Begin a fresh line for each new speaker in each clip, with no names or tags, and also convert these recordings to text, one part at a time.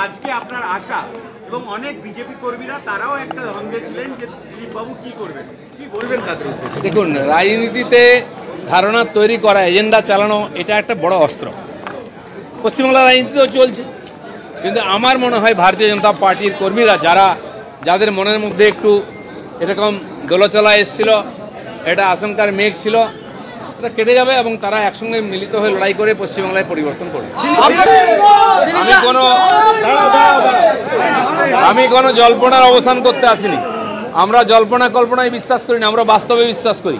আজকে আপনার আশা এবং অনেক বিজেপি কর্মীরা তারাও একটা দ্বন্দ্বে ছিলেন যে দিলীপ বাবু কি করবেন, কি বলবেন তাদের?
দেখুন, রাজনীতিতে ধারণা তৈরি করা, এজেন্ডা চালানো, এটা একটা বড় অস্ত্র। পশ্চিমবাংলার রাজনীতিতেও চলছে, কিন্তু আমার মনে হয় ভারতীয় জনতা পার্টির কর্মীরা যাদের মনের মধ্যে একটু এরকম দোলচলা এসেছিল, এটা আশঙ্কার মেঘ ছিল, সেটা কেটে যাবে এবং তারা একসঙ্গে মিলিত হয়ে লড়াই করে পশ্চিমবাংলায় পরিবর্তন করবে। আমি কোনো জল্পনার অবসান করতে আসিনি। আমরা জল্পনা কল্পনায় বিশ্বাস করি না, আমরা বাস্তবে বিশ্বাস করি।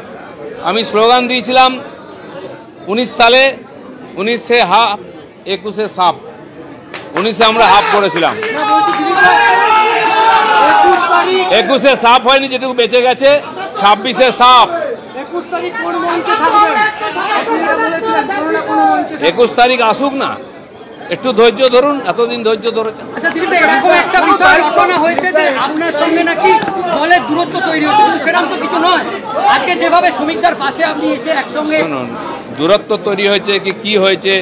আমি স্লোগান দিয়েছিলাম 19 সালে, 19-এ হাফ, 21-এ সাপ। 19-এ আমরা হাফ করেছিলাম, 21-এ সাপ হয়নি, যেটুকু বেঁচে গেছে 26-এ সাপ। 21 তারিখ আসুক না, একটু ধৈর্য ধরুন, এতদিন ধৈর্য ধরেছে।
আচ্ছা দিলীপ, এরকম একটা বিষয় ঘটনা হয়েছে যে আপনার সঙ্গে নাকি দলের দূরত্ব তৈরি হচ্ছে, কিন্তু সেরকম তো কিছু নয়। আজকে যেভাবে শ্রমিকদের পাশে আপনি এসে একসঙ্গে,
শুনুন, দূরত্ব তৈরি হয়েছে কি হয়েছে,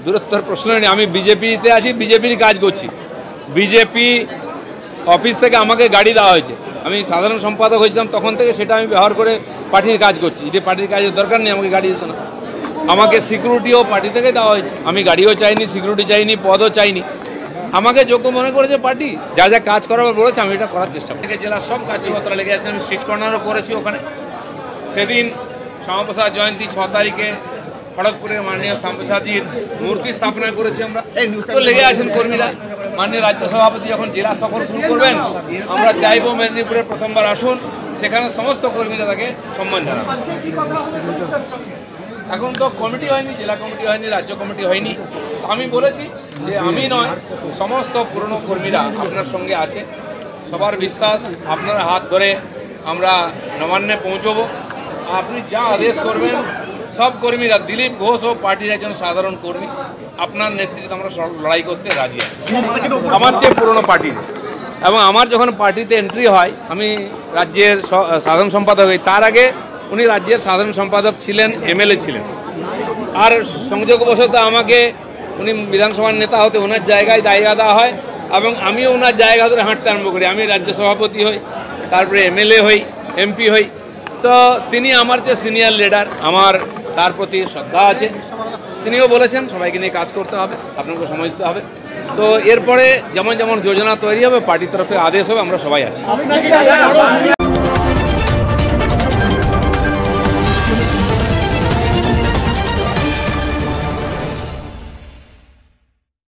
দূরত্বের প্রশ্ন নেই। আমি বিজেপিতে আছি, বিজেপির কাজ করছি। বিজেপি অফিস থেকে আমাকে গাড়ি দেওয়া হয়েছে, আমি সাধারণ সম্পাদক হয়েছিলাম তখন থেকে, সেটা আমি ব্যবহার করে পার্টির কাজ করছি। যদি পার্টির কাজের দরকার নেই, আমাকে গাড়ি দিত না। আমাকে সিকিউরিটিও পার্টি থেকে দেওয়া হয়েছে, আমি গাড়িও চাইনি, সিকিউরিটি চাইনি, পদও চাইনি। আমাকে যোগ্য মনে করেছে পার্টি, যা যা কাজ করাবার বলেছে আমি এটা করার চেষ্টা করি। জেলার সব কার্যকর্তারা লেগে আছে, আমি স্ট্রিট কর্নারও করেছি ওখানে। সেদিন শ্যামাপ্রসাদ জয়ন্তী 6 তারিখে খড়গপুরের মাননীয় শ্যামাপ্রসাদজির মূর্তি স্থাপনা করেছি আমরা, তো লেগে আছেন কর্মীরা। মাননীয় রাজ্য সভাপতি যখন জেলা সফর শুরু করবেন, আমরা চাইবো মেদিনীপুরে প্রথমবার আসুন, সেখানে সমস্ত কর্মীরা তাকে সম্মান জানাবেন। এখন তো কমিটি হয়নি, জেলা কমিটি হয়নি, রাজ্য কমিটি হয়নি। আমি বলেছি যে আমি নয়, সমস্ত পুরনো কর্মীরা আপনার সঙ্গে আছে। সবার বিশ্বাস, আপনার হাত ধরে আমরা নবান্নে পৌঁছবো। আপনি যা আদেশ করবেন, সব কর্মীরা, দিলীপ ঘোষ ও পার্টির একজন সাধারণ কর্মী, আপনার নেতৃত্বে আমরা লড়াই করতে রাজি আছি। আমার চেয়ে পুরনো পার্টি, এবং আমার যখন পার্টিতে এন্ট্রি হয়, আমি রাজ্যের সাধারণ সম্পাদক হই, তার আগে উনি রাজ্যের সাধারণ সম্পাদক ছিলেন, এমএলএ ছিলেন। আর সংযোগবশত আমাকে উনি বিধানসভার নেতা হতে ওনার জায়গায় জায়গা দেওয়া হয়, এবং আমিও ওনার জায়গা ধরে হাঁটতে আরম্ভ করি। আমি রাজ্য সভাপতি হই, তারপরে এমএলএ হই, এমপি হই। তো তিনি আমার যে সিনিয়র লিডার, আমার তার প্রতি শ্রদ্ধা আছে। তিনিও বলেছেন সবাইকে নিয়ে কাজ করতে হবে, আপনাকে সময় দিতে হবে। তো এরপরে যেমন যেমন যোজনা তৈরি হবে, পার্টির তরফে আদেশ হবে, আমরা সবাই আছি।